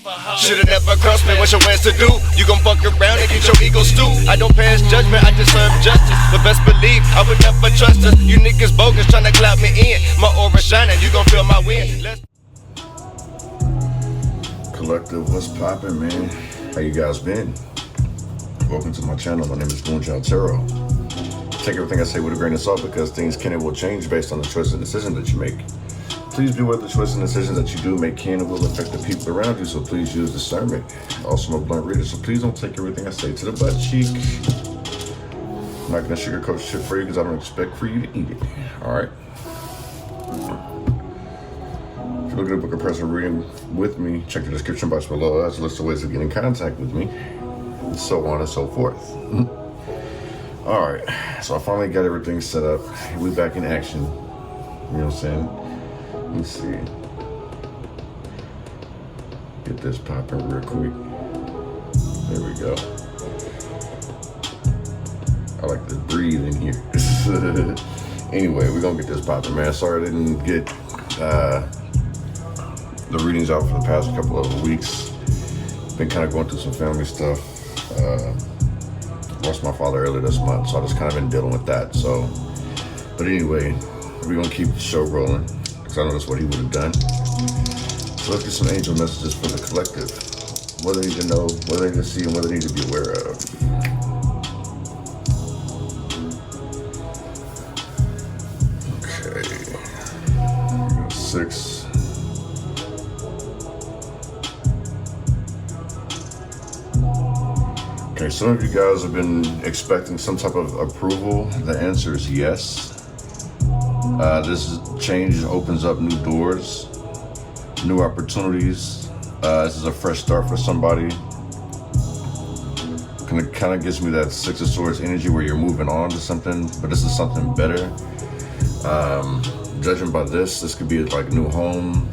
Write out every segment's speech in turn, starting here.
Should've never crossed me, what's your plans to do? You gon' fuck around and get your ego stooped. I don't pass judgment, I just serve justice. But best believe, I would never trust us. You niggas bogus tryna clout me in. My aura shining, you gon' feel my wind. Collective, what's poppin', man? How you guys been? Welcome to my channel. My name is Moonchild. Take everything I say with a grain of salt because things can and will change based on the choices and decisions that you make. Please be aware the choices and decisions that you do make can and will affect the people around you, so please use discernment. Also, I'm a blunt reader, so please don't take everything I say to the butt cheek. I'm not gonna sugarcoat shit for you because I don't expect for you to eat it. Alright? If you're looking at a book of personal reading with me, check the description box below. That's a list of ways to get in contact with me, and so on and so forth. Alright, so I finally got everything set up. We back in action. You know what I'm saying? Let me see. Get this popping real quick. There we go. I like to breathe in here. Anyway, we're gonna get this popping, man. Sorry I didn't get the readings out for the past couple of weeks. Been kind of going through some family stuff. Lost my father earlier this month, so I just kind of been dealing with that. So, but anyway, we're gonna keep the show rolling because I know that's what he would have done. So let's get some angel messages for the collective. What they need to know, what they need to see, and what they need to be aware of. Okay, 6. Okay, some of you guys have been expecting some type of approval. The answer is yes. This change opens up new doors, new opportunities. This is a fresh start for somebody. Kind of gives me that Six of Swords energy where you're moving on to something, but this is something better. Judging by this could be like new home,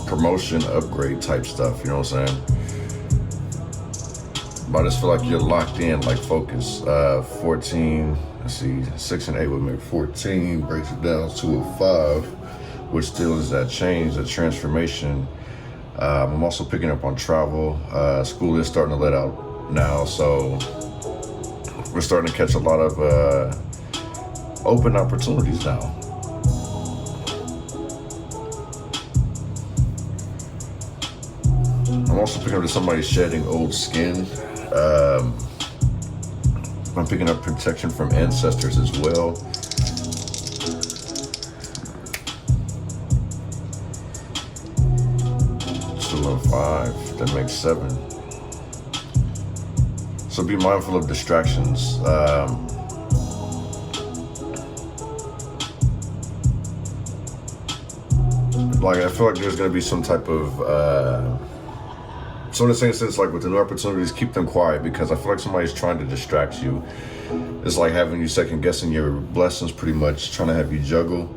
promotion, upgrade type stuff, you know what I'm saying? But I just feel like you're locked in, like focus. 14, let's see, 6 and 8 would make 14, breaks it down to a 5, which still is that change, that transformation. I'm also picking up on travel. School is starting to let out now, so we're starting to catch a lot of open opportunities now. I'm also picking up that somebody's shedding old skin. I'm picking up protection from ancestors as well. Two and 5, that makes 7. So be mindful of distractions. Like I feel like there's gonna be some type of so in the same sense, like with the new opportunities, keep them quiet because I feel like somebody's trying to distract you. It's like having you second guessing your blessings, pretty much trying to have you juggle.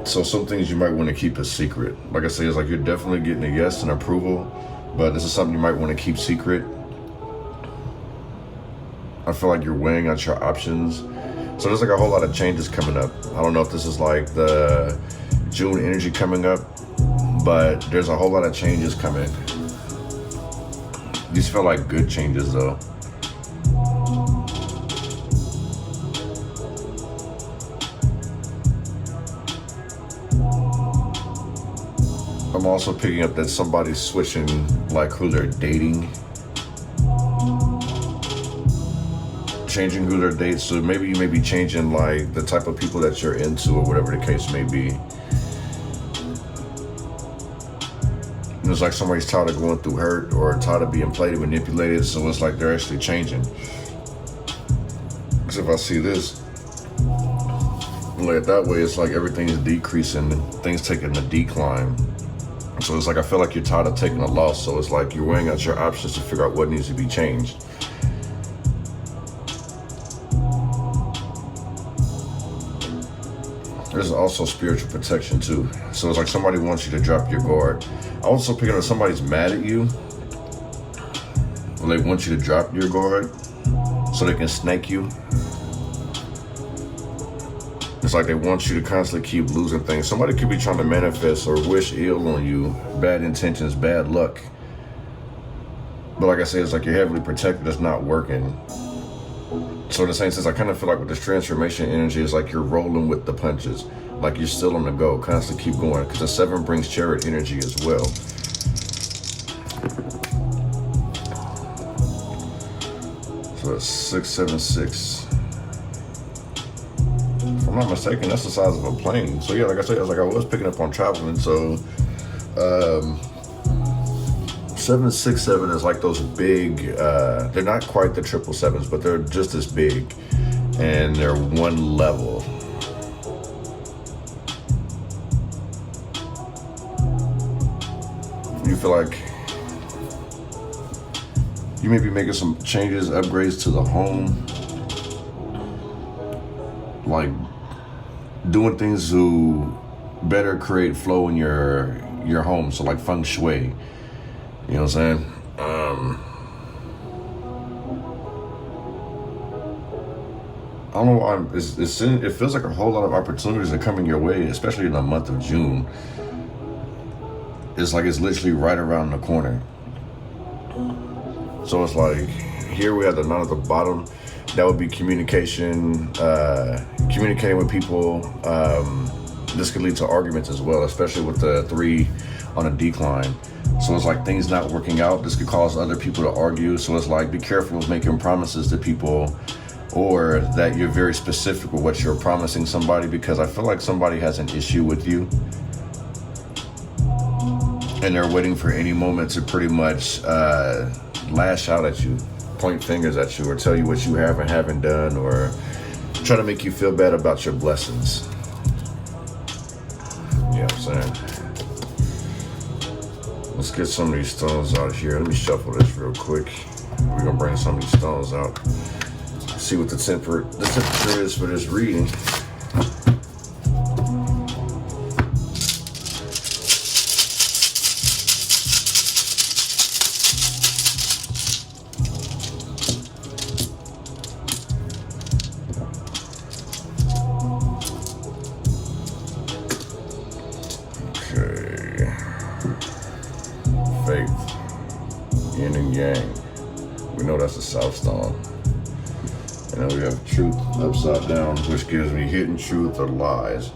So some things you might want to keep a secret. Like I say, it's like you're definitely getting a yes and approval, but this is something you might want to keep secret. I feel like you're weighing out your options. So there's like a whole lot of changes coming up. I don't know if this is like the June energy coming up, but there's a whole lot of changes coming. These feel like good changes though. I'm also picking up that somebody's switching like who they're dating. Changing who they're dating, so maybe you may be changing like the type of people that you're into or whatever the case may be. It's like somebody's tired of going through hurt or tired of being played and manipulated, so it's like they're actually changing. Because if I see this, like that way, it's like everything is decreasing and things taking a decline. So it's like I feel like you're tired of taking a loss, so it's like you're weighing out your options to figure out what needs to be changed. There's also spiritual protection too. So it's like somebody wants you to drop your guard. I also pick up somebody's mad at you. Well, they want you to drop your guard so they can snake you. It's like they want you to constantly keep losing things. Somebody could be trying to manifest or wish ill on you, bad intentions, bad luck. But like I said, it's like you're heavily protected. It's not working. So in the same sense, I kind of feel like with this transformation energy, it's like you're rolling with the punches. Like you're still on the go, constantly keep going. Because the 7 brings chariot energy as well. So it's 676. If I'm not mistaken, that's the size of a plane. So yeah, like I said, I was picking up on traveling. So 767 is like those big, they're not quite the 777s, but they're just as big, and they're one level. You feel like you may be making some changes, upgrades to the home, like doing things to better create flow in your home. So like feng shui. You know what I'm saying? I don't know why it feels like a whole lot of opportunities are coming your way, especially in the month of June. It's like it's literally right around the corner. So it's like, here we have the 9 at the bottom. That would be communication, communicating with people. This could lead to arguments as well, especially with the 3 on a decline. So it's like things not working out. This could cause other people to argue. So it's like, be careful of making promises to people, or that you're very specific with what you're promising somebody, because I feel like somebody has an issue with you and they're waiting for any moment to pretty much lash out at you, point fingers at you, or tell you what you have and haven't done, or try to make you feel bad about your blessings. You know what I'm saying? Let's get some of these stones out here. Let me shuffle this real quick. We're gonna bring some of these stones out. See what the temperature is for this reading. Faith, yin and yang. We know that's the South Stone. And then we have truth upside down, which gives me hidden truth or lies.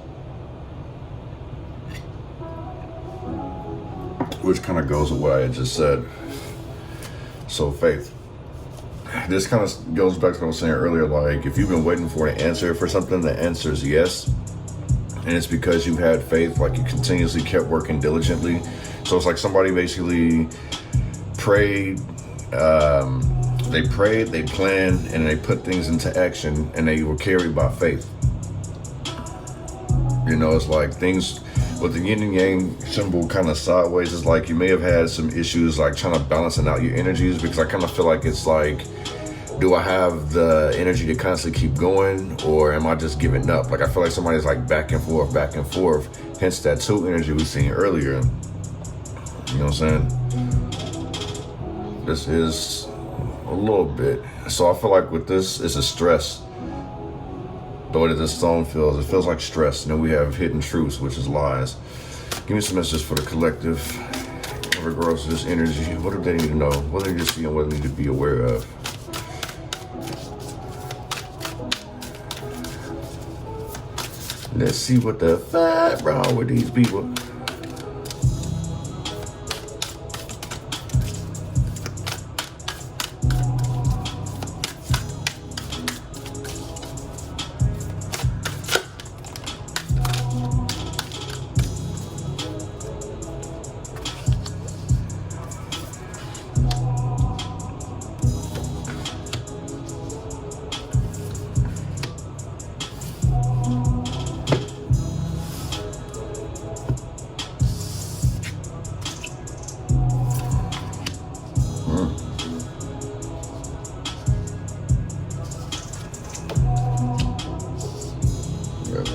Which kind of goes with what I had just said. So faith. This kind of goes back to what I was saying earlier, like if you've been waiting for an answer for something, the answer is yes. And it's because you had faith, like you continuously kept working diligently. So it's like somebody basically prayed, they planned, and they put things into action, and they were carried by faith. You know, it's like things with the yin and yang symbol kind of sideways. It's like you may have had some issues like trying to balancing out your energies, because I kind of feel like it's like, do I have the energy to constantly keep going, or am I just giving up? Like I feel like somebody's like back and forth, hence that 2 energy we seen earlier. You know what I'm saying? This is a little bit. So I feel like with this, it's a stress. The way that this stone feels, it feels like stress. And then we have hidden truths, which is lies. Give me some messages for the collective in regards to this energy. What do they need to know? What do they need to see and what do they need to be aware of? Let's see what the fuck wrong with these people.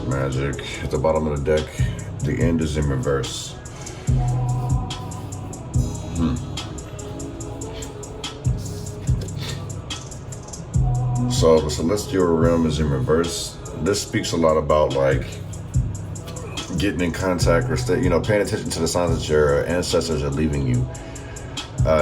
Magic at the bottom of the deck. The end is in reverse. So the celestial realm is in reverse. this speaks a lot about like getting in contact or paying attention to the signs that your ancestors are leaving you.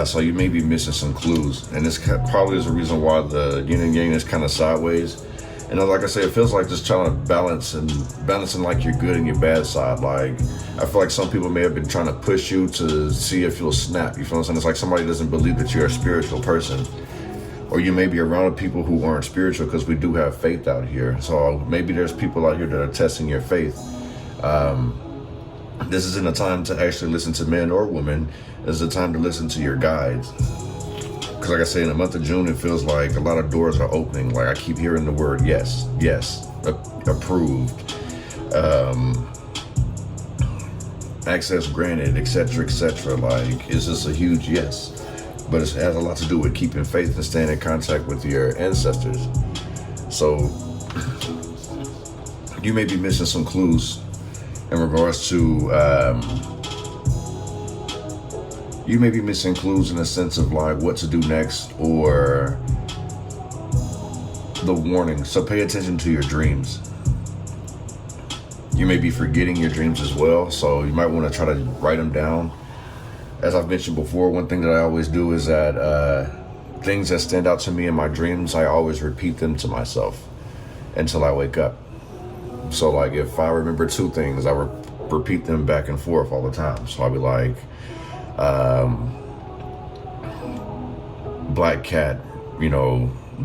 So you may be missing some clues, and this probably is the reason why the yin and yang is kind of sideways. And like I say, it feels like just trying to balancing like your good and your bad side. Like, I feel like some people may have been trying to push you to see if you'll snap. You feel what I'm saying? It's like somebody doesn't believe that you're a spiritual person. Or you may be around people who aren't spiritual, because we do have faith out here. So maybe there's people out here that are testing your faith. This isn't a time to actually listen to men or women. This is a time to listen to your guides. Because like I say, in the month of June, it feels like a lot of doors are opening. Like, I keep hearing the word yes, yes, approved, access granted, etc., etc. Like, it's just a huge yes. But it has a lot to do with keeping faith and staying in contact with your ancestors. So you may be missing some clues in regards to, you may be missing clues in the sense of like what to do next, or the warning. So pay attention to your dreams. You may be forgetting your dreams as well, so you might want to try to write them down. As I've mentioned before, one thing that I always do is that things that stand out to me in my dreams, I always repeat them to myself until I wake up. So like, if I remember two things, I repeat them back and forth all the time. So I'll be like, black cat,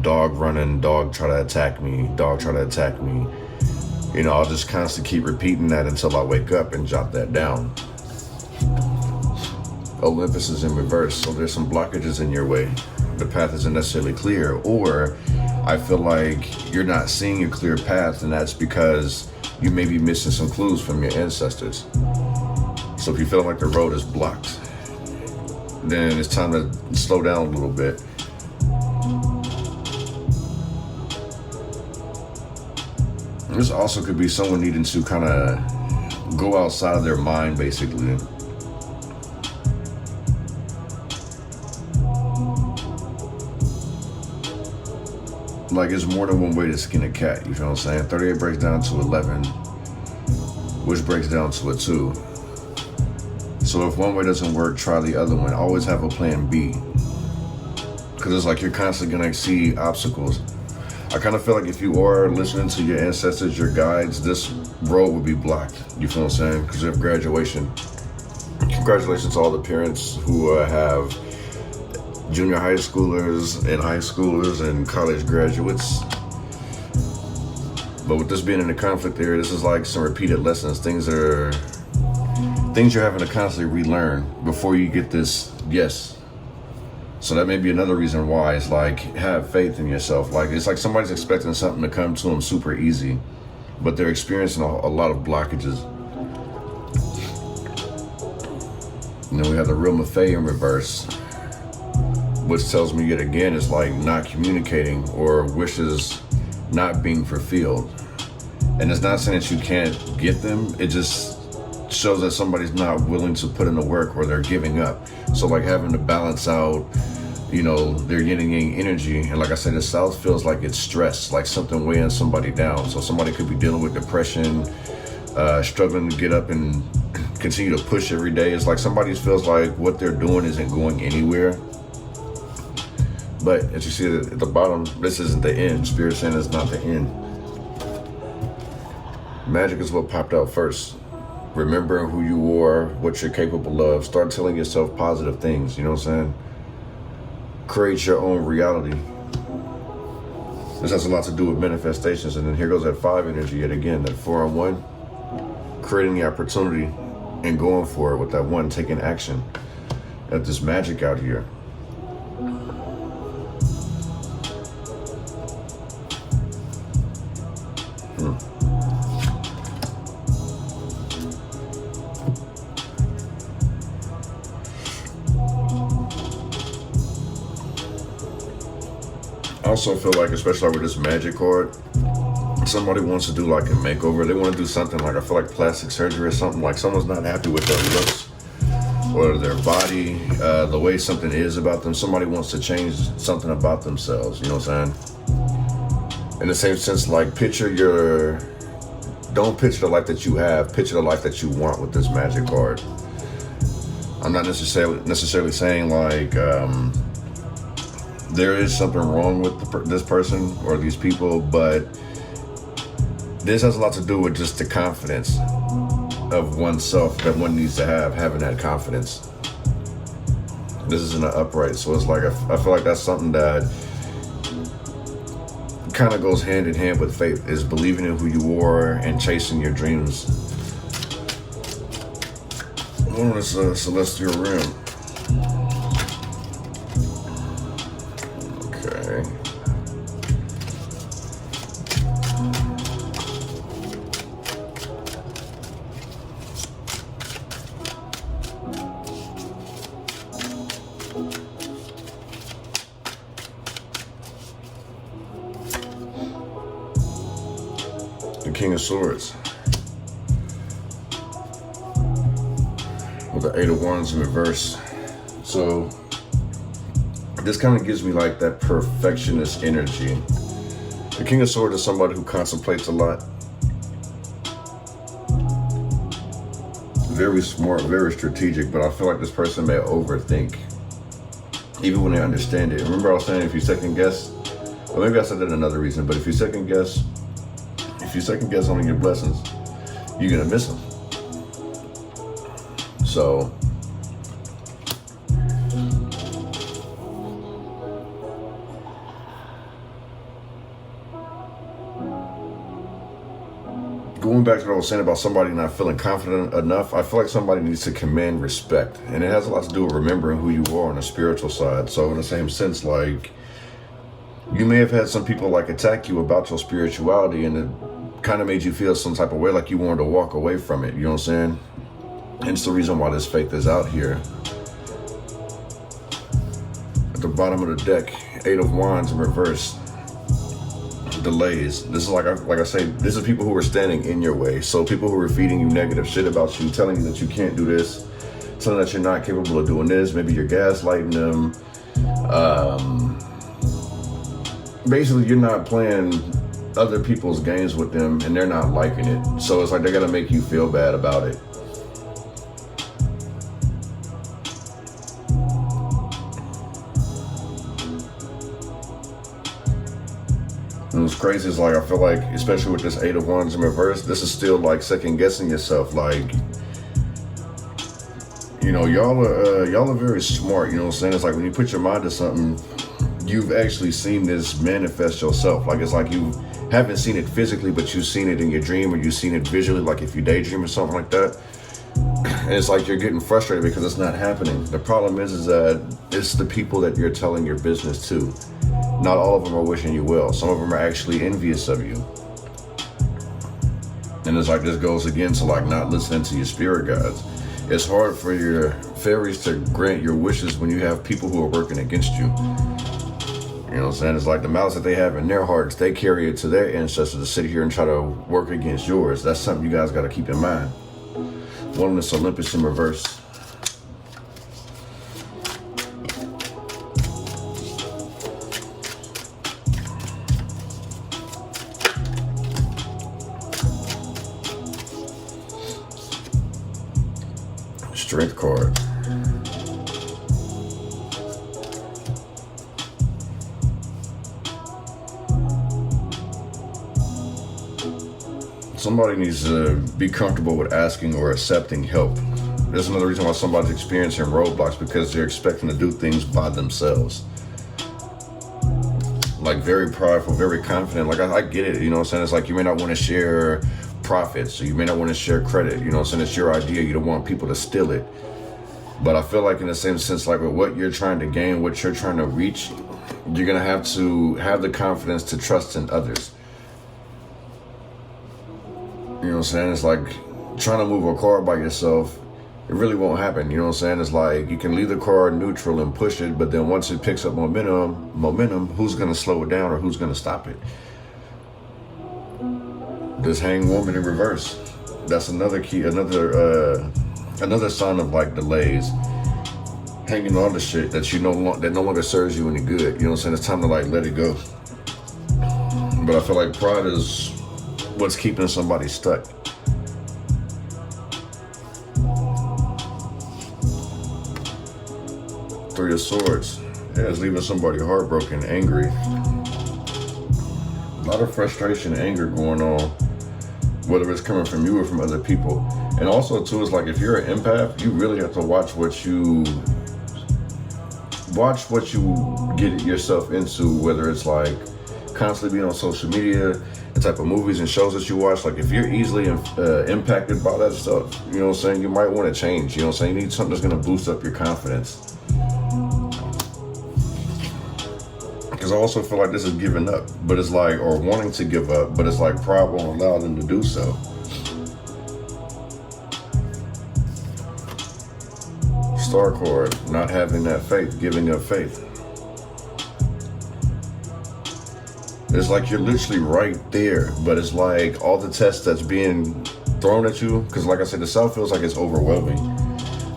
dog running, dog try to attack me, dog try to attack me. I'll just constantly keep repeating that until I wake up and jot that down. Olympus is in reverse, so there's some blockages in your way. The path isn't necessarily clear, or I feel like you're not seeing a clear path, and that's because you may be missing some clues from your ancestors. So if you feel like the road is blocked, then it's time to slow down a little bit. This also could be someone needing to kind of go outside of their mind, basically. Like, it's more than one way to skin a cat, you feel what I'm saying? 38 breaks down to 11, which breaks down to a 2. So if one way doesn't work, try the other one. Always have a plan B. Because it's like you're constantly going to see obstacles. I kind of feel like if you are listening to your ancestors, your guides, this road would be blocked. You feel what I'm saying? Because of graduation. Congratulations to all the parents who have junior high schoolers and high schoolers and college graduates. But with this being in the conflict area, this is like some repeated lessons. Things you're having to constantly relearn before you get this yes. So that may be another reason why it's like, have faith in yourself. Like, it's like somebody's expecting something to come to them super easy, but they're experiencing a lot of blockages. And then we have the Real Mafe in reverse, which tells me yet again it's like not communicating or wishes not being fulfilled. And it's not saying that you can't get them, it just shows that somebody's not willing to put in the work, or they're giving up. So like having to balance out, their yin and yang energy. And like I said, the South feels like it's stress, like something weighing somebody down. So somebody could be dealing with depression, struggling to get up and continue to push every day. It's like somebody feels like what they're doing isn't going anywhere. But as you see at the bottom, this isn't the end. Spirit saying it's not the end. Magic is what popped out first. Remembering who you are, what you're capable of. Start telling yourself positive things, you know what I'm saying? Create your own reality. This has a lot to do with manifestations. And then here goes that 5 energy yet again, that 4 on 1. Creating the opportunity and going for it with that 1, taking action. At this magic out here. I also feel like, especially with this magic card, somebody wants to do like a makeover. They want to do something like, I feel like plastic surgery or something. Like someone's not happy with their looks or their body, the way something is about them. Somebody wants to change something about themselves, you know what I'm saying? In the same sense, like don't picture the life that you have, picture the life that you want with this magic card. I'm not necessarily saying like there is something wrong with this person or these people, but this has a lot to do with just the confidence of oneself that one needs to have, having that confidence. This is in an upright, so it's like I feel like that's something that kind of goes hand in hand with faith, is believing in who you are and chasing your dreams. One of this celestial realm. Okay. The King of Swords. With the Eight of Wands in reverse. So this kind of gives me like that perfectionist energy. The King of Swords is somebody who contemplates a lot. Very smart, very strategic, but I feel like this person may overthink even when they understand it. Remember I was saying if you second guess, or maybe I said that another reason, but if you second guess on your blessings, you're gonna miss them. So going back to what I was saying about somebody not feeling confident enough, I feel like somebody needs to command respect, and it has a lot to do with remembering who you are on the spiritual side. So in the same sense, like you may have had some people like attack you about your spirituality, and it kind of made you feel some type of way, like you wanted to walk away from it. You know what I'm saying? Hence the reason why this faith is out here. At the bottom of the deck, Eight of Wands in reverse. Delays. This is like I say, this is people who are standing in your way. So people who are feeding you negative shit about you, telling you that you can't do this, telling that you're not capable of doing this. Maybe you're gaslighting them. Basically, you're not playing other people's games with them, and they're not liking it. So it's like they're gonna make you feel bad about it. And what's crazy is like I feel like, especially with this Eight of Wands in reverse, this is still like second guessing yourself. Like, you know, y'all are very smart. You know what I'm saying? It's like when you put your mind to something, you've actually seen this manifest yourself. Like it's like you haven't seen it physically, but you've seen it in your dream, or you've seen it visually, like if you daydream or something like that. And it's like you're getting frustrated because it's not happening. The problem is that it's the people that you're telling your business to. Not all of them are wishing you well. Some of them are actually envious of you. And it's like this goes again to like not listening to your spirit guides. It's hard for your fairies to grant your wishes when you have people who are working against you. You know what I'm saying? It's like the malice that they have in their hearts, they carry it to their ancestors to sit here and try to work against yours. That's something you guys got to keep in mind. One is Olympus in reverse. Strength card. Somebody needs to be comfortable with asking or accepting help. There's another reason why somebody's experiencing roadblocks, because they're expecting to do things by themselves. Like very prideful, very confident. Like I get it, you know what I'm saying? It's like you may not want to share profits, or you may not want to share credit, you know what I'm saying? It's your idea, you don't want people to steal it. But I feel like in the same sense, like with what you're trying to gain, what you're trying to reach, you're gonna have to have the confidence to trust in others. You know what I'm saying? It's like trying to move a car by yourself. It really won't happen. You know what I'm saying? It's like you can leave the car neutral and push it, but then once it picks up momentum, who's going to slow it down or who's going to stop it? This Hanged Woman in reverse. That's another key, another sign of like delays. Hanging on to shit that that no longer serves you any good. You know what I'm saying? It's time to like let it go. But I feel like pride is what's keeping somebody stuck. Three of Swords. Yeah, it's leaving somebody heartbroken, angry. A lot of frustration and anger going on, whether it's coming from you or from other people. And also too, it's like if you're an empath, you really have to watch what you get yourself into, whether it's like constantly being on social media, the type of movies and shows that you watch. Like if you're easily impacted by that stuff, you know what I'm saying, you might want to change. You know what I'm saying, you need something that's going to boost up your confidence. Because I also feel like this is giving up, but it's like, or wanting to give up, but it's like pride won't allow them to do so. Star card, not having that faith, giving up faith. It's like you're literally right there, but it's like all the tests that's being thrown at you, because like I said, the self feels like it's overwhelming.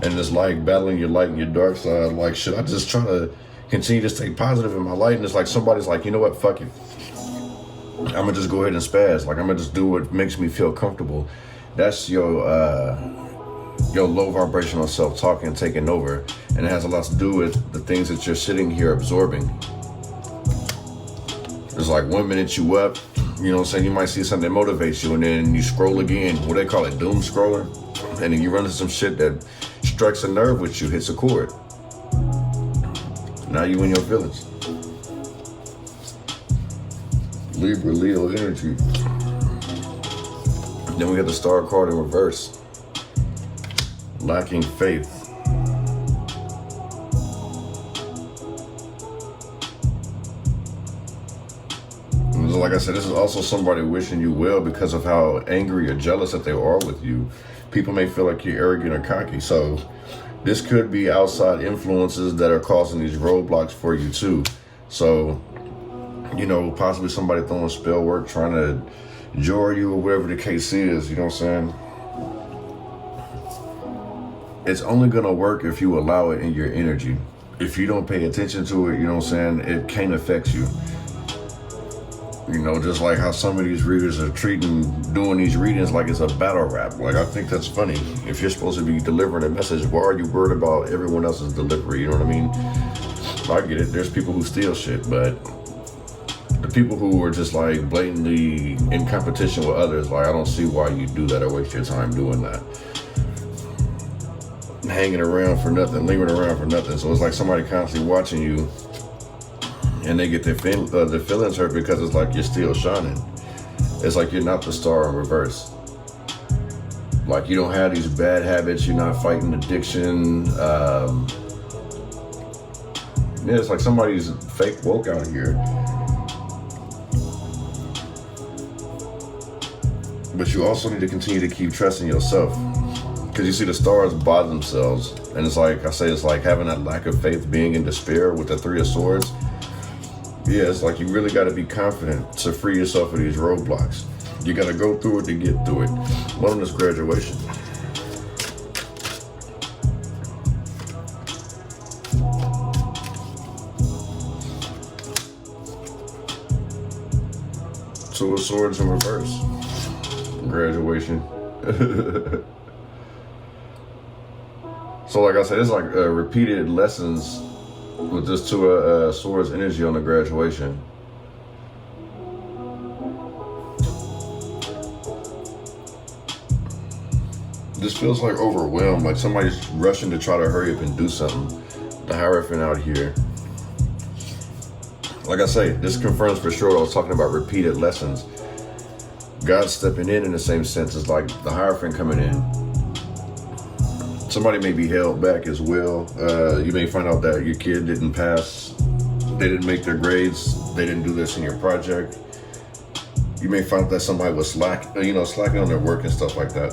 And it's like battling your light and your dark side. Like, should I just try to continue to stay positive in my light? And it's like somebody's like, you know what, fuck it. I'm gonna just go ahead and spaz. Like, I'm gonna just do what makes me feel comfortable. That's your low vibrational self-talk and taking over. And it has a lot to do with the things that you're sitting here absorbing. It's like 1 minute you up, you know what I'm saying, you might see something that motivates you, and then you scroll again, what they call it, doom scrolling, and then you run into some shit that strikes a nerve with you, hits a chord. Now you in your feelings. Libra, Leo energy. Then we got the Star card in reverse. Lacking faith. Like I said, this is also somebody wishing you well because of how angry or jealous that they are with you. People may feel like you're arrogant or cocky. So this could be outside influences that are causing these roadblocks for you too. So, you know, possibly somebody throwing spell work, trying to jar you or whatever the case is, you know what I'm saying? It's only going to work if you allow it in your energy. If you don't pay attention to it, you know what I'm saying, it can't affect you. You know, just like how some of these readers are doing these readings like it's a battle rap. Like, I think that's funny. If you're supposed to be delivering a message, why are you worried about everyone else's delivery? You know what I mean? I get it. There's people who steal shit, but the people who are just like blatantly in competition with others, like, I don't see why you do that or waste your time doing that. Hanging around for nothing, lingering around for nothing. So it's like somebody constantly watching you, and they get their feelings hurt because it's like you're still shining. It's like you're not the star in reverse. Like, you don't have these bad habits. You're not fighting addiction. Yeah, it's like somebody's fake woke out here. But you also need to continue to keep trusting yourself. Because you see, the stars bother themselves. And it's like, I say, it's like having that lack of faith, being in despair with the Three of Swords. Yeah, it's like you really got to be confident to free yourself of these roadblocks. You got to go through it to get through it. One of them is graduation. Two of Swords in reverse. Graduation. So like I said, it's like repeated lessons with this Two of Swords energy on the graduation. This feels like overwhelmed, like somebody's rushing to try to hurry up and do something. The Hierophant out here. Like I say, this confirms for sure I was talking about repeated lessons. God stepping in the same sense as like the Hierophant coming in. Somebody may be held back as well. You may find out that your kid didn't pass. They didn't make their grades. They didn't do this in your project. You may find out that somebody was slacking on their work and stuff like that.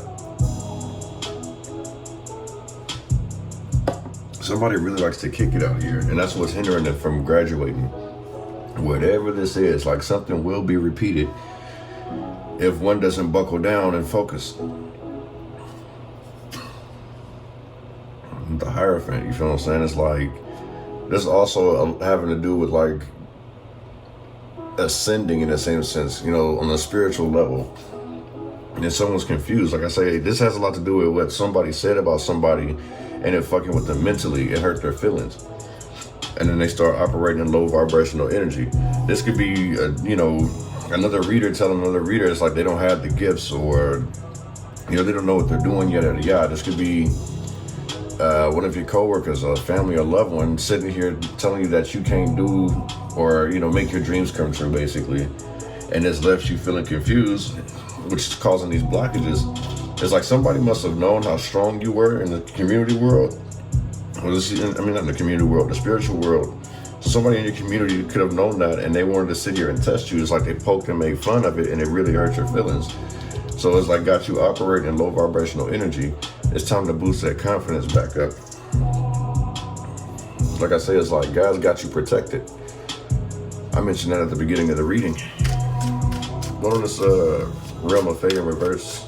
Somebody really likes to kick it out here, and that's what's hindering them from graduating. Whatever this is, like something will be repeated if one doesn't buckle down and focus. The Hierophant, you feel what I'm saying? It's like, this also having to do with like ascending in the same sense, you know, on a spiritual level. And someone's confused. Like I say, this has a lot to do with what somebody said about somebody, and it fucking with them mentally. It hurt their feelings. And then they start operating in low vibrational energy. This could be, you know, another reader telling another reader it's like they don't have the gifts, or, you know, they don't know what they're doing yet. This could be one of your coworkers, a family or loved one sitting here telling you that you can't do, or, you know, make your dreams come true, basically. And this left you feeling confused, which is causing these blockages. It's like somebody must have known how strong you were in the community world. Not in the community world, the spiritual world. Somebody in your community could have known that, and they wanted to sit here and test you. It's like they poked and made fun of it, and it really hurt your feelings. So it's like got you operating in low vibrational energy. It's time to boost that confidence back up. Like I say, it's like God's got you protected. I mentioned that at the beginning of the reading. What on this realm of fate in reverse?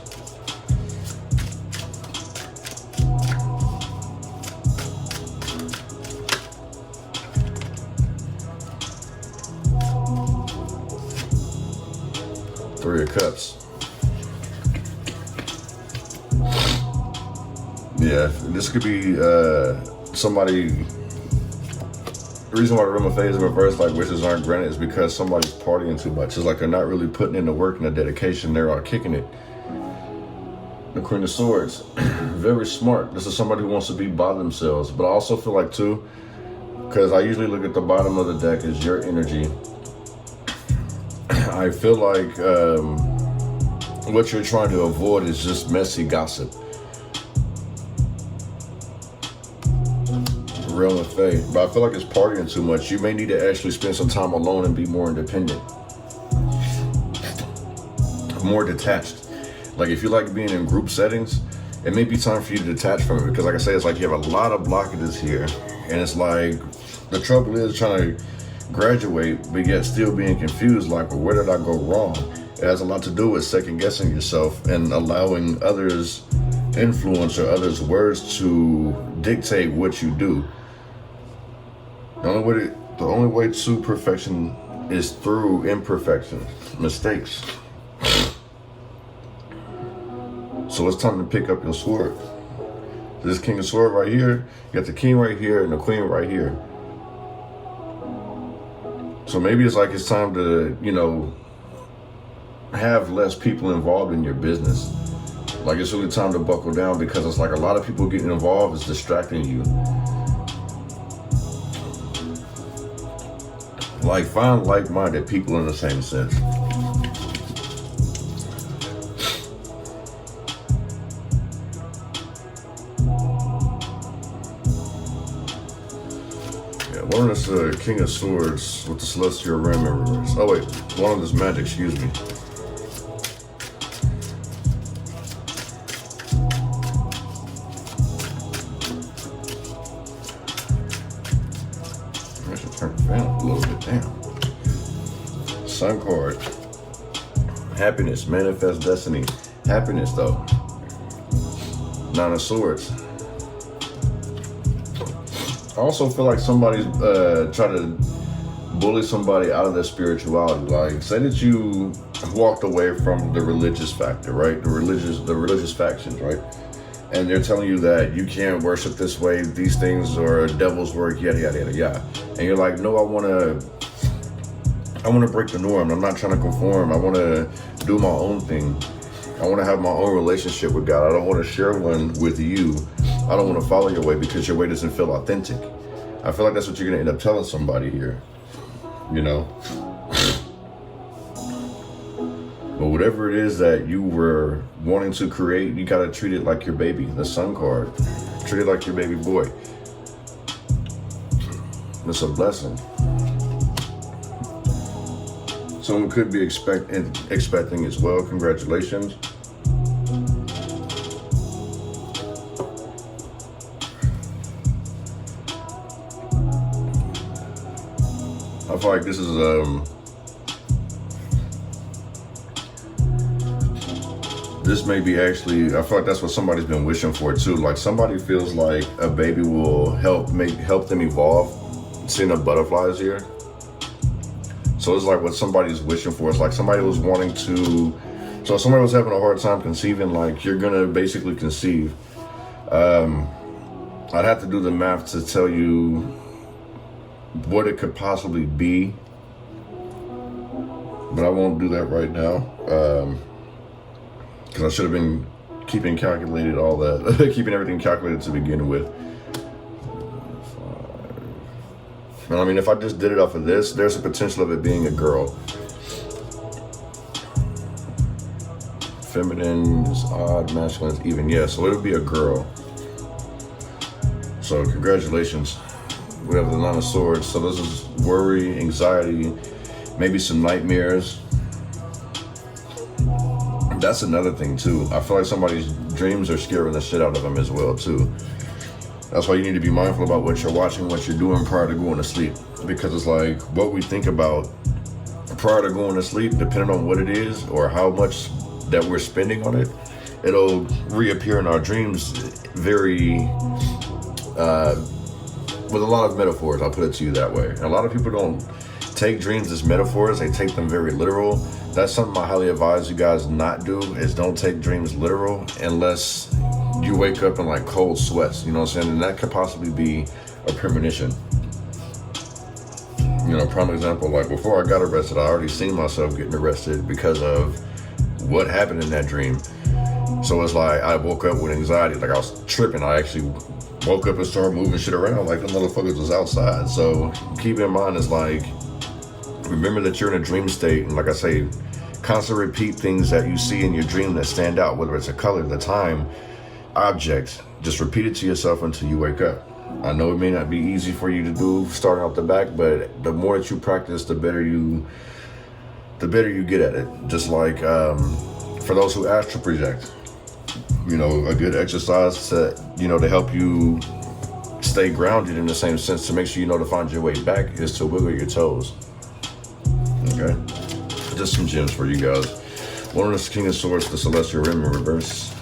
Three of Cups. Yeah, this could be somebody. The reason why the realm of fate is in reverse, like wishes aren't granted, is because somebody's partying too much. It's like they're not really putting in the work and the dedication. They're all kicking it. The Queen of Swords, very smart. This is somebody who wants to be by themselves. But I also feel like too, because I usually look at the bottom of the deck as your energy. I feel like what you're trying to avoid is just messy gossip. Realm of fate. But I feel like it's partying too much. You may need to actually spend some time alone and be more independent. More detached. Like if you like being in group settings, it may be time for you to detach from it. Because like I say, it's like you have a lot of blockages here. And it's like, the trouble is trying to graduate, but yet still being confused, like, well, where did I go wrong? It has a lot to do with second guessing yourself and allowing others' influence or others' words to dictate what you do. The only way to perfection is through imperfection, mistakes. So it's time to pick up your sword. This King of Sword right here, you got the King right here and the Queen right here. So maybe it's like it's time to, you know, have less people involved in your business. Like it's really time to buckle down, because it's like a lot of people getting involved is distracting you. Like find like-minded people in the same sense. One of this King of Swords with the Celestial Realm in reverse. Oh wait, one of this magic, excuse me. I should turn the fan up a little bit, damn. Sun card. Happiness, manifest destiny. Happiness though. Nine of Swords. I also feel like somebody's trying to bully somebody out of their spirituality. Like, say that you walked away from the religious factor, right? The religious factions, right? And they're telling you that you can't worship this way. These things are devil's work, yada yada yada yada. And you're like, no, I want to break the norm. I'm not trying to conform. I want to do my own thing. I want to have my own relationship with God. I don't want to share one with you. I don't want to follow your way because your way doesn't feel authentic. I feel like that's what you're going to end up telling somebody here, you know? But whatever it is that you were wanting to create, you got to treat it like your baby, the Sun card. Treat it like your baby boy. It's a blessing. Someone could be expecting as well. Congratulations. I feel like this is this may be actually, I feel like that's what somebody's been wishing for too. Like somebody feels like a baby will help them evolve. Seeing the butterflies here. So So it's like what somebody's wishing for. It's like somebody was wanting to, so if somebody was having a hard time conceiving, like you're gonna basically conceive. I'd have to do the math to tell you what it could possibly be, but I won't do that right now, because I should have been keeping calculated all that, keeping everything calculated to begin with. I mean, if I just did it off of this, there's a potential of it being a girl. Feminine is odd, masculine is even. Yeah, so it'll be a girl. So congratulations. We have the Nine of Swords. So this is worry, anxiety, maybe some nightmares. That's another thing too. I feel like somebody's dreams are scaring the shit out of them as well too. That's why you need to be mindful about what you're watching, what you're doing prior to going to sleep. Because it's like what we think about prior to going to sleep, depending on what it is or how much that we're spending on it, it'll reappear in our dreams very, with a lot of metaphors. I'll put it to you that way. And a lot of people don't take dreams as metaphors, they take them very literal. That's something I highly advise you guys not do, is don't take dreams literal unless you wake up in like cold sweats, you know what I'm saying? And that could possibly be a premonition. You know, prime example, like before I got arrested, I already seen myself getting arrested because of what happened in that dream. So it's like I woke up with anxiety, like I was tripping. I actually woke up and started moving shit around like the motherfuckers was outside. So keep in mind, it's like, remember that you're in a dream state, and like I say, constantly repeat things that you see in your dream that stand out, whether it's a color, the time, object. Just repeat it to yourself until you wake up. I know it may not be easy for you to do starting off the back, but the more that you practice, the better you get at it. Just like for those who astral project, you know, a good exercise to, you know, to help you stay grounded in the same sense, to make sure you know to find your way back, is to wiggle your toes. Okay, just some gems for you guys. One is King of Swords, the Celestial Rim in reverse.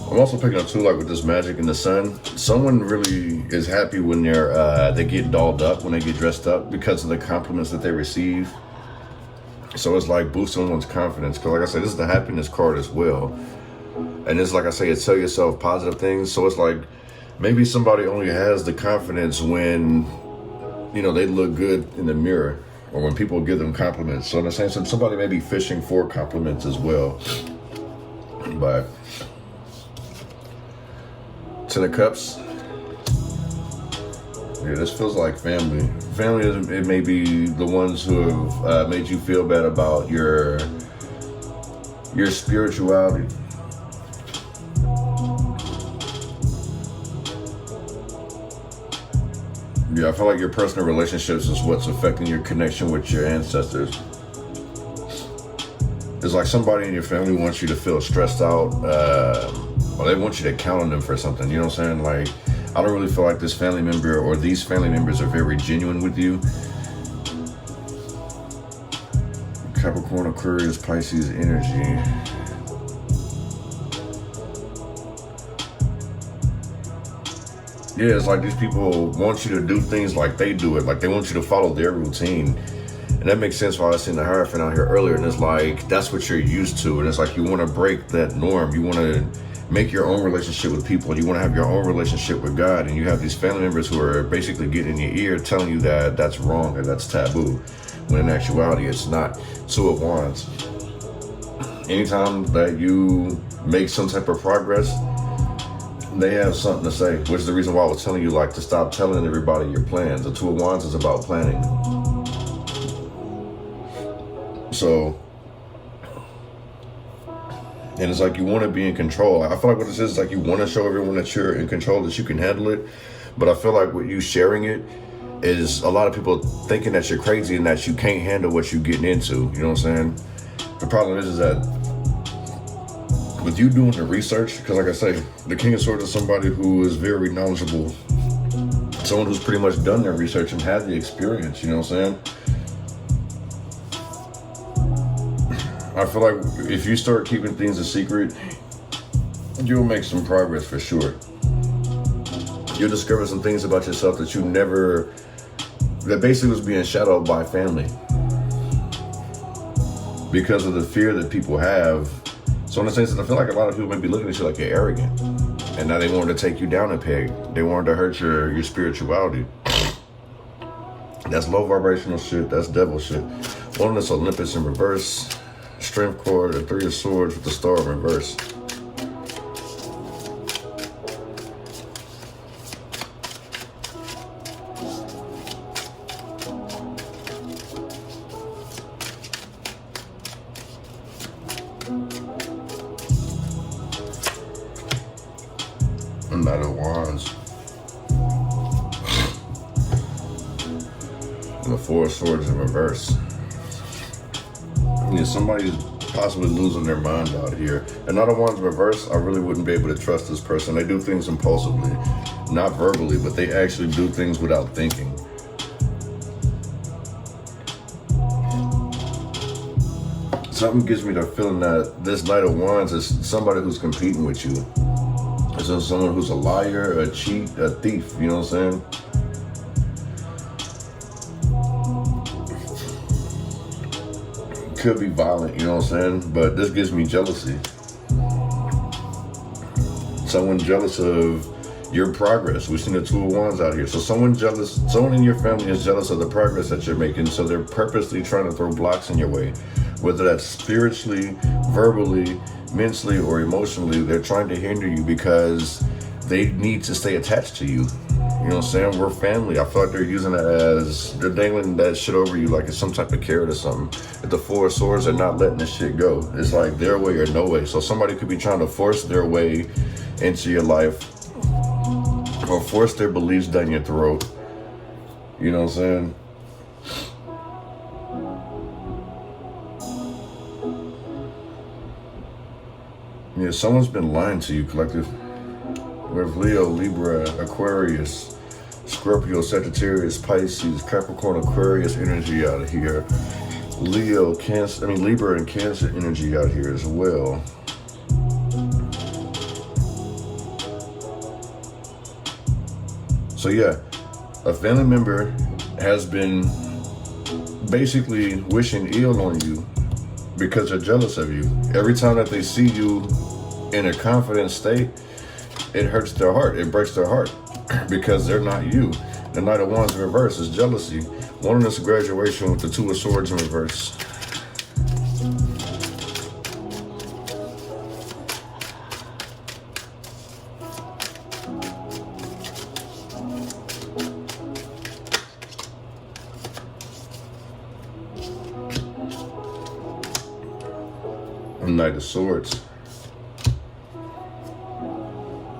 I'm also picking up too, like with this magic in the sun, someone really is happy when they get dolled up, when they get dressed up, because of the compliments that they receive. So it's like boosting one's confidence, because like I said, this is the happiness card as well. And it's like I say, it's tell yourself positive things. So it's like maybe somebody only has the confidence when, you know, they look good in the mirror, or when people give them compliments. So in the same sense, somebody may be fishing for compliments as well. But Ten of Cups. Yeah, this feels like family. Family, it may be the ones who have made you feel bad about your spirituality. Yeah, I feel like your personal relationships is what's affecting your connection with your ancestors. It's like somebody in your family wants you to feel stressed out, or they want you to count on them for something, you know what I'm saying? Like, I don't really feel like this family member or these family members are very genuine with you. Capricorn, Aquarius, Pisces energy. Yeah, it's like these people want you to do things like they do it, like they want you to follow their routine. And that makes sense why I seen the Hierophant out here earlier, and it's like, that's what you're used to, and it's like you want to break that norm. You want to make your own relationship with people. You want to have your own relationship with God, and you have these family members who are basically getting in your ear telling you that that's wrong and that's taboo, when in actuality it's not. Two of Wands. Anytime that you make some type of progress, they have something to say, which is the reason why I was telling you, like, to stop telling everybody your plans. The Two of Wands is about planning. So, and it's like you want to be in control. I feel like what this is like you want to show everyone that you're in control, that you can handle it. But I feel like with you sharing it is a lot of people thinking that you're crazy and that you can't handle what you're getting into. You know what I'm saying? The problem is that with you doing the research, because like I say, the King of Swords is somebody who is very knowledgeable. Someone who's pretty much done their research and had the experience, you know what I'm saying? I feel like if you start keeping things a secret, you'll make some progress for sure. You'll discover some things about yourself that that basically was being shadowed by family because of the fear that people have. So in a sense, I feel like a lot of people may be looking at you like you're arrogant, and now they wanted to take you down a peg. They wanted to hurt your spirituality. That's low vibrational shit. That's devil shit. One is Olympus in reverse, strength cord, the three of swords with the star in reverse. Knight of Wands. And the Four of Swords in reverse. Yeah, somebody's possibly losing their mind out here. And Knight of Wands in reverse, I really wouldn't be able to trust this person. They do things impulsively, not verbally, but they actually do things without thinking. Something gives me the feeling that this Knight of Wands is somebody who's competing with you. So someone who's a liar, a cheat, a thief, you know what I'm saying? Could be violent, you know what I'm saying? But this gives me jealousy. Someone jealous of your progress. We've seen the Two of Wands out here. So someone in your family is jealous of the progress that you're making. So they're purposely trying to throw blocks in your way. Whether that's spiritually, verbally, mentally, or emotionally, they're trying to hinder you because they need to stay attached to you. You know what I'm saying? We're family. I feel like they're using it as, they're dangling that shit over you like it's some type of carrot or something. At the Four of Swords, they're not letting this shit go. It's like their way or no way. So somebody could be trying to force their way into your life or force their beliefs down your throat. You know what I'm saying? Yeah, someone's been lying to you, collective. We have Leo, Libra, Aquarius, Scorpio, Sagittarius, Pisces, Capricorn, Aquarius energy out here. Leo, Cancer, Libra and Cancer energy out here as well. So yeah, a family member has been basically wishing ill on you because they're jealous of you. Every time that they see you in a confident state, it hurts their heart. It breaks their heart because they're not you. The Knight of Wands in reverse is jealousy. One of this graduation with the Two of Swords in reverse. Knight of Swords.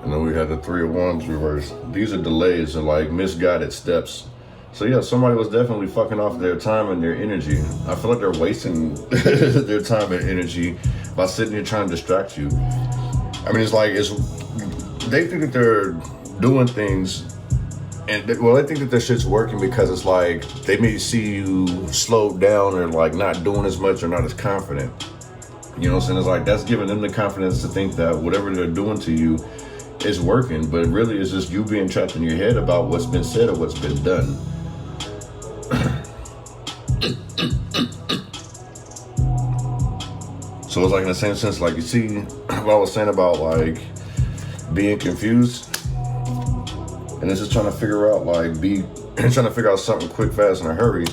And then we have the Three of Wands reversed. These are delays and like misguided steps. So yeah, somebody was definitely fucking off their time and their energy. I feel like they're wasting their time and energy by sitting here trying to distract you. It's like, they think that they're doing things and they think that their shit's working because it's like they may see you slowed down or like not doing as much or not as confident. You know what I'm saying? It's like that's giving them the confidence to think that whatever they're doing to you is working, but really it's just you being trapped in your head about what's been said or what's been done. So it's like in the same sense, like you see what I was saying about like being confused and it's just trying to figure out trying to figure out something quick, fast, in a hurry.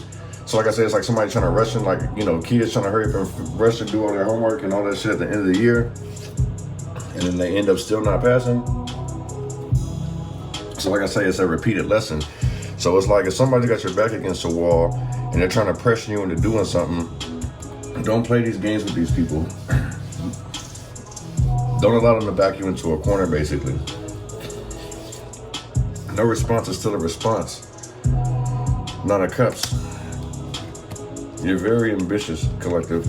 So like I said, it's like somebody trying to rush in, like, you know, kids trying to hurry up and rush to do all their homework and all that shit at the end of the year. And then they end up still not passing. So like I say, it's a repeated lesson. So it's like if somebody got your back against the wall and they're trying to pressure you into doing something, don't play these games with these people. Don't allow them to back you into a corner, basically. No response is still a response. Nine of Cups. You're very ambitious, collective,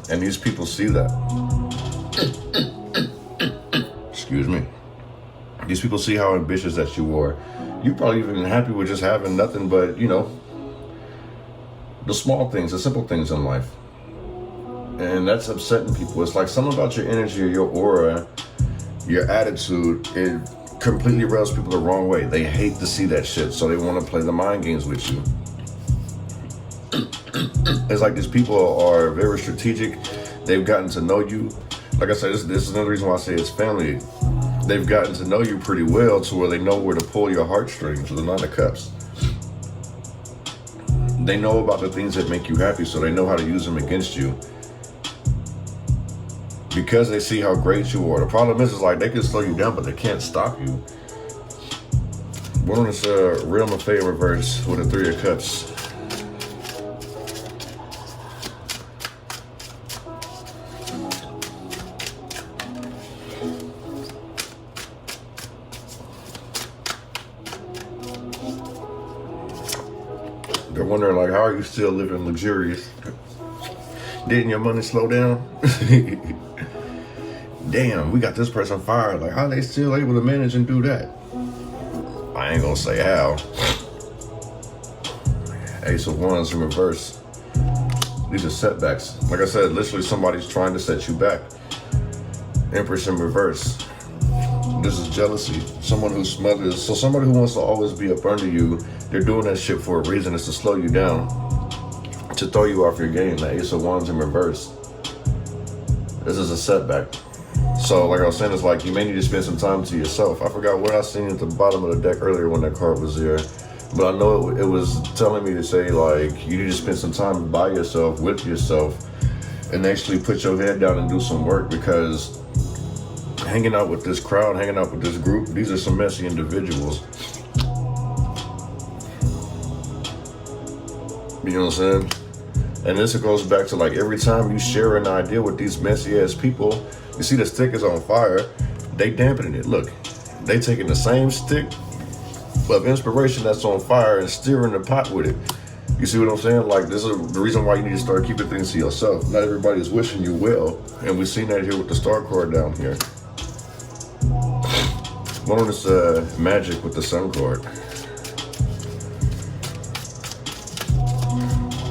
and these people see that. Excuse me. These people see how ambitious that you are. You're probably even happy with just having nothing but, you know, the small things, the simple things in life. And that's upsetting people. It's like something about your energy or your aura, your attitude, it completely rubs people the wrong way. They hate to see that shit, so they want to play the mind games with you. It's like these people are very strategic. They've gotten to know you. Like I said, this is another reason why I say it's family. They've gotten to know you pretty well to where they know where to pull your heartstrings with the Nine of Cups. They know about the things that make you happy, so they know how to use them against you. Because they see how great you are. The problem is like they can slow you down, but they can't stop you. We're on this Realm of Fate reverse with a Three of Cups. They're wondering like, how are you still living luxurious? Didn't your money slow down? Damn, we got this person fired. Like, how are they still able to manage and do that? I ain't gonna say how. Ace of Wands in reverse. These are setbacks. Like I said, literally somebody's trying to set you back. Empress in reverse. This is jealousy. Someone who smothers. So somebody who wants to always be up under you, they're doing that shit for a reason. It's to slow you down, to throw you off your game. The Ace of Wands in reverse. This is a setback. So like I was saying, it's like you may need to spend some time to yourself. I forgot what I seen at the bottom of the deck earlier when that card was there, but I know it was telling me to say like you need to spend some time by yourself, with yourself, and actually put your head down and do some work, because hanging out with this crowd, hanging out with this group, these are some messy individuals. You know what I'm saying? And this goes back to like every time you share an idea with these messy ass people, you see the stick is on fire, they dampening it. Look, they taking the same stick of inspiration that's on fire and stirring the pot with it. You see what I'm saying? Like, this is the reason why you need to start keeping things to yourself. Not everybody is wishing you well, and we've seen that here with the star card down here. One of this magic with the sun card.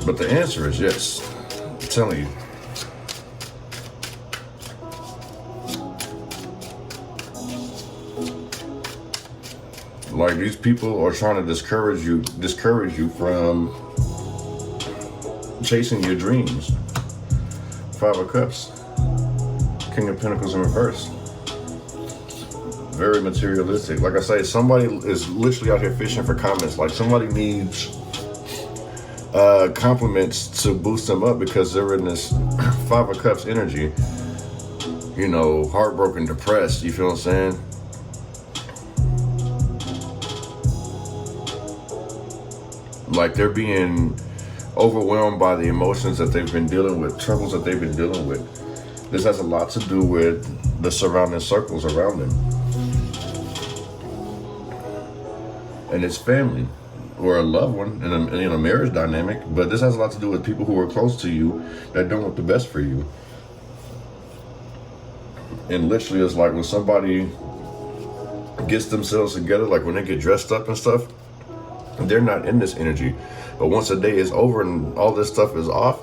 But the answer is yes. I'm telling you. Like, these people are trying to discourage you from chasing your dreams. Five of Cups. King of Pentacles in reverse. Very materialistic. Like I say, somebody is literally out here fishing for comments. Like, somebody needs compliments to boost them up because they're in this Five of Cups energy. You know, heartbroken, depressed. You feel what I'm saying? Like, they're being overwhelmed by the emotions that they've been dealing with, troubles that they've been dealing with. This has a lot to do with the surrounding circles around them. And it's family or a loved one in a marriage dynamic. But this has a lot to do with people who are close to you that don't want the best for you. And literally, it's like when somebody gets themselves together, like when they get dressed up and stuff, they're not in this energy. But once the day is over and all this stuff is off,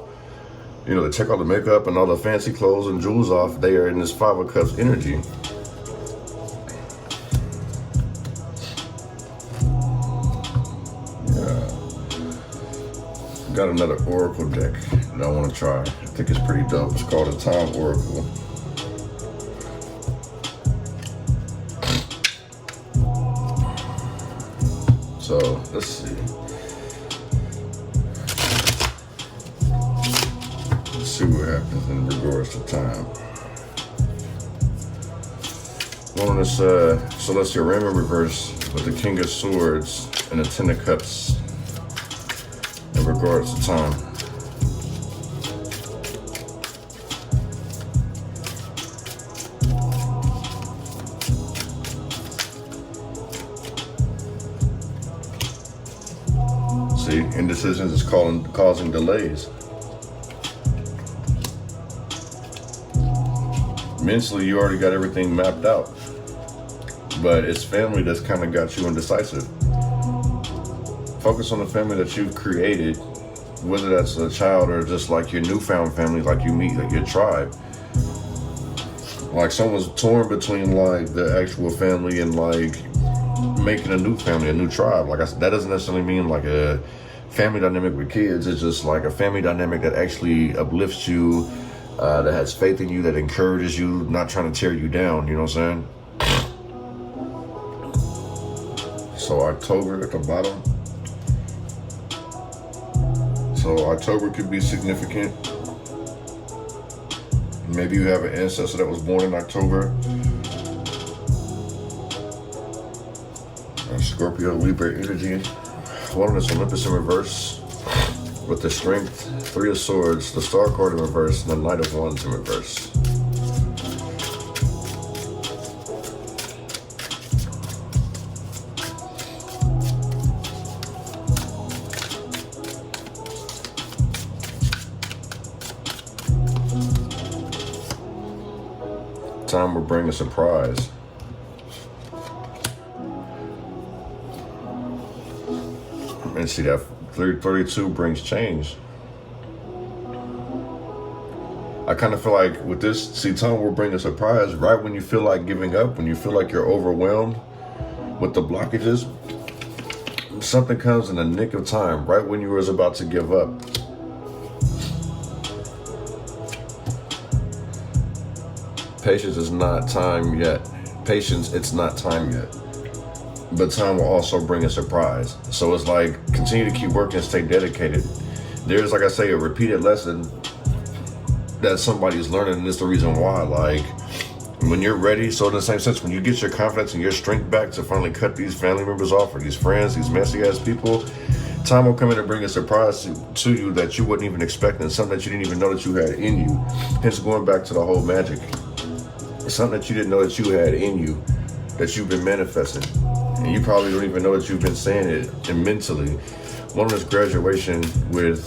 you know, they check all the makeup and all the fancy clothes and jewels off, they are in this Five of Cups energy. Yeah. Got another Oracle deck that I want to try. I think it's pretty dope. It's called a Time Oracle. So, let's see. Let's see what happens in regards to time. One of this Celestial Rainbow reverse with the King of Swords and the Ten of Cups in regards to time. See, indecisions is causing delays. Mentally, you already got everything mapped out, but it's family that's kind of got you indecisive. Focus on the family that you've created, whether that's a child or just like your newfound family, like you meet like your tribe. Like someone's torn between like the actual family and like making a new family, a new tribe. Like I said, that doesn't necessarily mean like a family dynamic with kids. It's just like a family dynamic that actually uplifts you, that has faith in you, that encourages you, not trying to tear you down. You know what I'm saying? So October at the bottom. So October could be significant. Maybe you have an ancestor that was born in October. Scorpio, Libra energy. One is Olympus in reverse with the Strength, Three of Swords, the Star card in reverse, and the Knight of Wands in reverse. Time will bring a surprise. And see that 32 brings change. I kind of feel like with this, see, time will bring a surprise right when you feel like giving up, when you feel like you're overwhelmed with the blockages. Something comes in the nick of time, right when you was about to give up. Patience is not time yet. Patience, it's not time yet. But time will also bring a surprise. So it's like, continue to keep working, stay dedicated. There's, like I say, a repeated lesson that somebody's learning, and it's the reason why. Like, when you're ready, so in the same sense, when you get your confidence and your strength back to finally cut these family members off, or these friends, these messy ass people, time will come in and bring a surprise to you that you wouldn't even expect, and something that you didn't even know that you had in you. Hence, going back to the whole magic. Something that you didn't know that you had in you, that you've been manifesting. And you probably don't even know that you've been saying it, and mentally. One is graduation with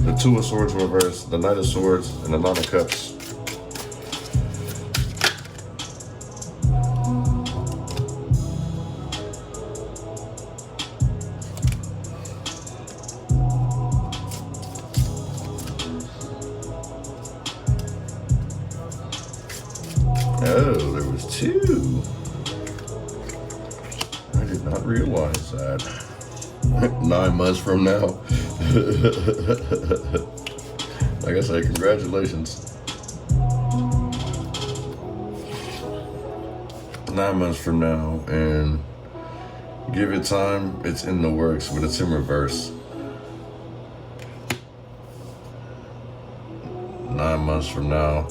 the Two of Swords in reverse, the Knight of Swords, and the Nine of Cups. Oh, there was two. I did not realize that. 9 months from now. Like I say, congratulations. 9 months from now, and give it time, it's in the works, but it's in reverse. 9 months from now.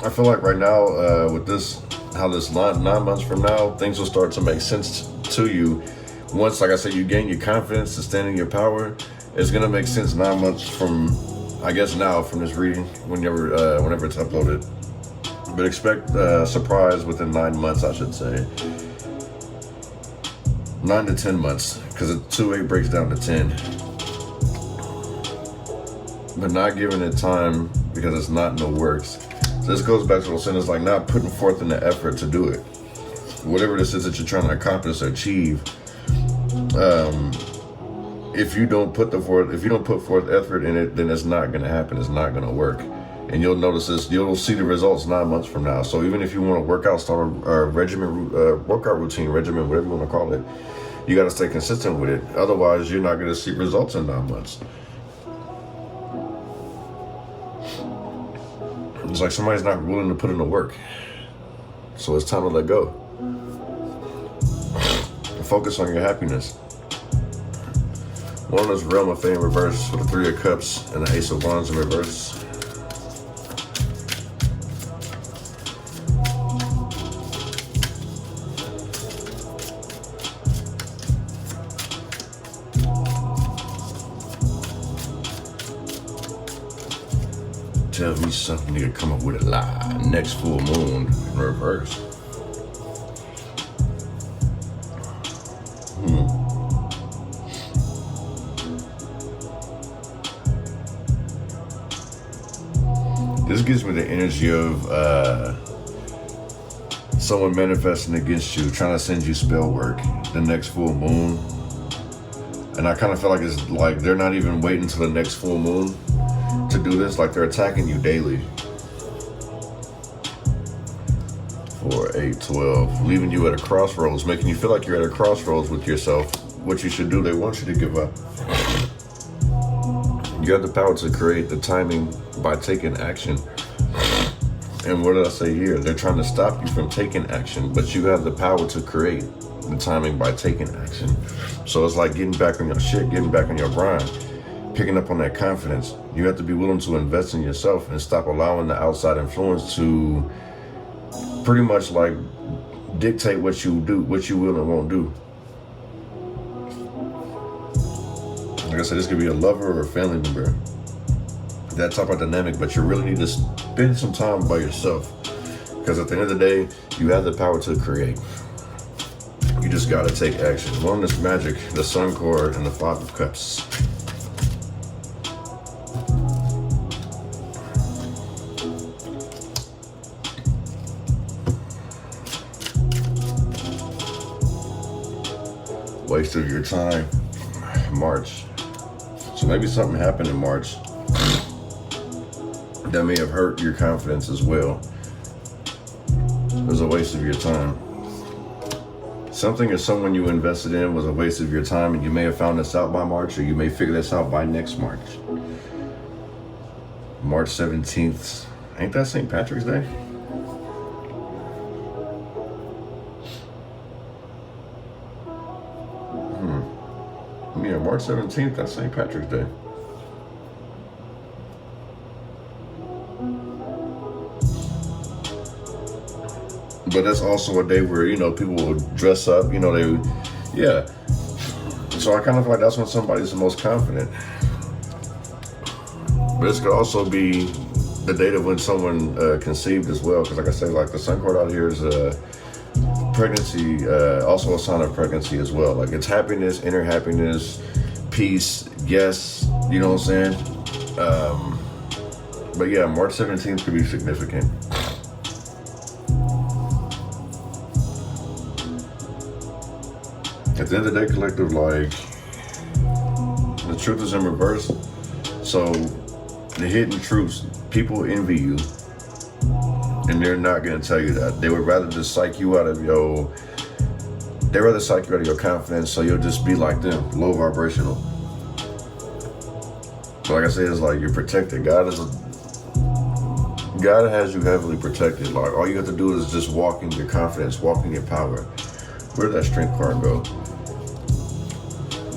I feel like right now, with this, how this 9 months from now, things will start to make sense to you. Once, like I said, you gain your confidence to stand in your power, it's gonna make sense 9 months from, I guess now, from this reading, whenever it's uploaded. But expect surprise within 9 months, I should say. 9 to 10 months, because 2-8 breaks down to 10. But not giving it time because it's not in the works. So this goes back to what I was saying, it's like not putting forth in the effort to do it. Whatever this is that you're trying to accomplish or achieve, if you don't put forth effort in it, then it's not going to happen. It's not going to work. And you'll notice this, you'll see the results 9 months from now. So even if you want to work out, start a workout routine, regimen, whatever you want to call it, you got to stay consistent with it. Otherwise, you're not going to see results in 9 months. It's like somebody's not willing to put in the work. So it's time to let go. Focus on your happiness. One is Realm of Fate in reverse with the Three of Cups and the Ace of Wands in reverse. Tell me something, nigga, come up with a lie. Next full moon in reverse. This gives me the energy of someone manifesting against you, trying to send you spell work. The next full moon. And I kind of feel like it's like they're not even waiting until the next full moon to do this. Like they're attacking you daily. 4, 8, 12, leaving you at a crossroads, making you feel like you're at a crossroads with yourself. What you should do, they want you to give up. You have the power to create the timing by taking action. And what did I say here? They're trying to stop you from taking action, but you have the power to create the timing by taking action. So it's like getting back on your shit, getting back on your grind, picking up on that confidence. You have to be willing to invest in yourself and stop allowing the outside influence to pretty much like dictate what you do, what you will and won't do. Like I said, this could be a lover or a family member, that type of dynamic, but you really need to spend some time by yourself, because at the end of the day, you have the power to create. You just gotta take action. Wellness magic, the Sun Cord, and the 5 of Cups. Waste of your time, March. So maybe something happened in March that may have hurt your confidence as well. It was a waste of your time. Something or someone you invested in was a waste of your time, and you may have found this out by March, or you may figure this out by next March. March 17th. Ain't that St. Patrick's Day? Yeah, March 17th, that's St. Patrick's Day. But that's also a day where, you know, people will dress up, you know, yeah. So I kind of feel like that's when somebody's the most confident. But this could also be the date of when someone conceived as well. Because like I say, like the Sun Cord out here is pregnancy, also a sign of pregnancy as well. Like it's happiness, inner happiness, peace, yes, you know what I'm saying? But yeah, March 17th could be significant. At the end of the day, collective, like, the truth is in reverse. So the hidden truths, people envy you, and they're not gonna tell you that. They would rather just psych you out of your, they'd rather psych you out of your confidence, so you'll just be like them, low vibrational. But like I said, it's like you're protected. God has you heavily protected. Like all you have to do is just walk in your confidence, walk in your power. Where did that strength card go?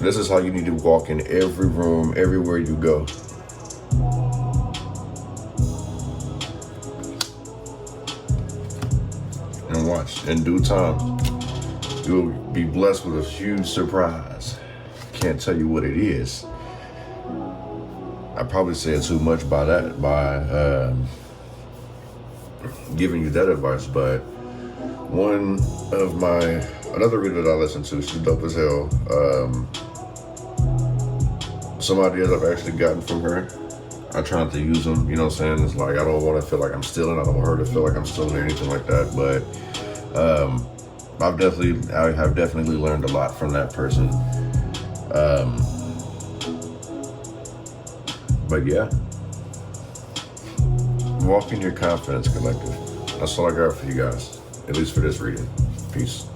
This is how you need to walk in every room, everywhere you go. And watch, in due time, you'll be blessed with a huge surprise. Can't tell you what it is. I probably said too much by giving you that advice, but another reader that I listen to, she's dope as hell. Some ideas I've actually gotten from her, I try not to use them, you know what I'm saying? It's like, I don't want to feel like I'm stealing. I don't want her to feel like I'm stealing or anything like that. But I have definitely learned a lot from that person. But yeah, walk in your confidence, collective. That's all I got for you guys, at least for this reading. Peace.